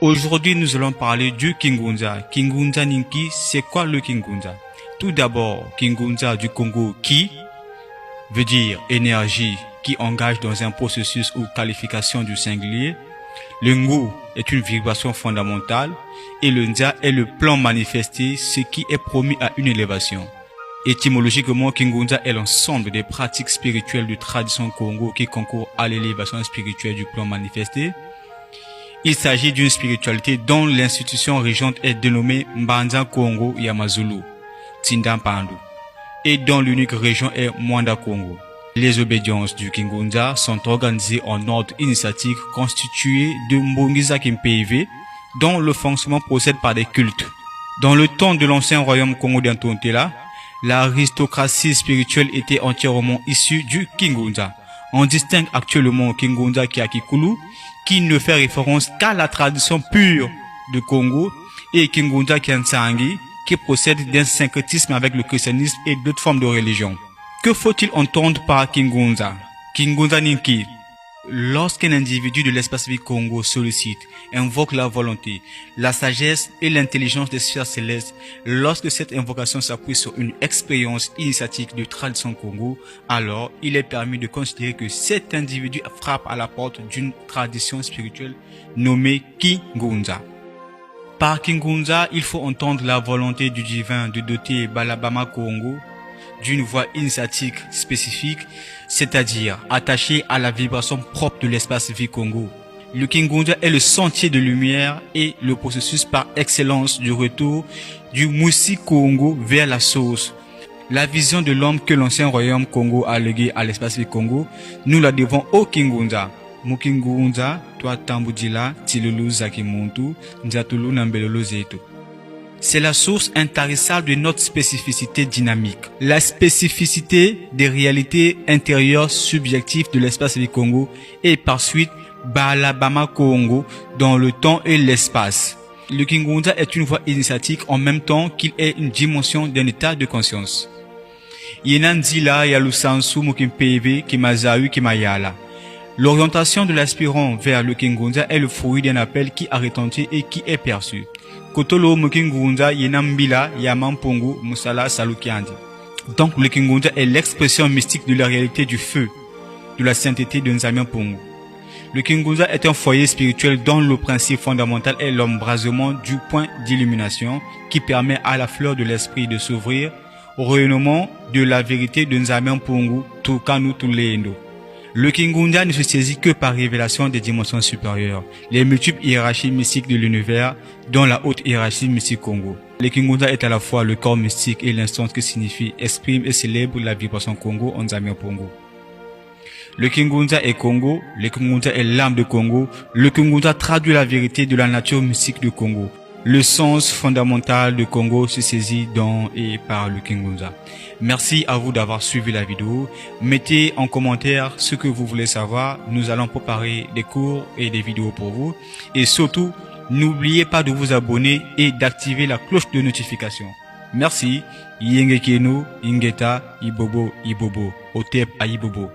Aujourd'hui, nous allons parler du Kingunza. Kingunza Ninki, c'est quoi le Kingunza? Tout d'abord, Kingunza du Congo, Ki veut dire énergie qui engage dans un processus ou qualification du singulier. Le Ngu est une vibration fondamentale et le Nza est le plan manifesté, ce qui est promis à une élévation. Étymologiquement, Kingunza est l'ensemble des pratiques spirituelles de tradition Congo qui concourent à l'élévation spirituelle du plan manifesté. Il s'agit d'une spiritualité dont l'institution régente est dénommée Mbanza Congo Yamazulu, Tindampandu, et dont l'unique région est Mwanda Congo. Les obédiences du Kingunza sont organisées en ordre initiatique constitué de Mbongiza Kimpev, dont le fonctionnement procède par des cultes. Dans le temps de l'ancien royaume Congo d'Antontela, l'aristocratie spirituelle était entièrement issue du Kingunza. On distingue actuellement Kingunza Kiakikulu, qui ne fait référence qu'à la tradition pure de Congo, et Kingunza Kiansangi, qui procède d'un syncrétisme avec le christianisme et d'autres formes de religion. Que faut-il entendre par Kingunza? Kingunza Ninki. Lorsqu'un individu de l'espace vie Congo sollicite, invoque la volonté, la sagesse et l'intelligence des sphères célestes, lorsque cette invocation s'appuie sur une expérience initiatique de tradition Congo, alors il est permis de considérer que cet individu frappe à la porte d'une tradition spirituelle nommée Kingunza. Par Kingunza, il faut entendre la volonté du divin de doter Balabama Congo d'une voix initiatique spécifique, c'est-à-dire attachée à la vibration propre de l'espace vie Congo. Le Kingunza est le sentier de lumière et le processus par excellence du retour du Musi Congo vers la source. La vision de l'homme que l'ancien royaume Congo a légué à l'espace vie Congo, nous la devons au Kingunza. Mukingunza, toi tambudila, tilulu zakimuntu, nzatulu nambelolo zeto. C'est la source intarissable de notre spécificité dynamique. La spécificité des réalités intérieures subjectives de l'espace du Congo et par suite Balabama Congo dans le temps et l'espace. Le Kingunza est une voie initiatique en même temps qu'il est une dimension d'un état de conscience. Yenanzila yalusansu mukimpev kimazayu kimayala. L'orientation de l'aspirant vers le Kingunza est le fruit d'un appel qui a retenti et qui est perçu. Kotolo Mukingunza Yenambila Yamampongu Musala Salukiandi. Donc le Kingunza est l'expression mystique de la réalité du feu, de la sainteté de Nzamyampongu. Le Kingunza est un foyer spirituel dont le principe fondamental est l'embrasement du point d'illumination qui permet à la fleur de l'esprit de s'ouvrir au rayonnement de la vérité de Nzamyampongu Tukanu Tulendo. Le Kingunza ne se saisit que par révélation des dimensions supérieures, les multiples hiérarchies mystiques de l'univers, dont la haute hiérarchie mystique Congo. Le Kingunza est à la fois le corps mystique et l'instance que signifie, exprime et célèbre la vibration Congo en Nzamyampongu. Le Kingunza est Congo, le Kingunza est l'âme de Congo, le Kingunza traduit la vérité de la nature mystique de Congo. Le sens fondamental de Congo se saisit dans et par le Kingunza. Merci à vous d'avoir suivi la vidéo. Mettez en commentaire ce que vous voulez savoir. Nous allons préparer des cours et des vidéos pour vous. Et surtout, n'oubliez pas de vous abonner et d'activer la cloche de notification. Merci. Yengekeno, Ingeta, Ibobo, Ibobo. Otep à Ibobo.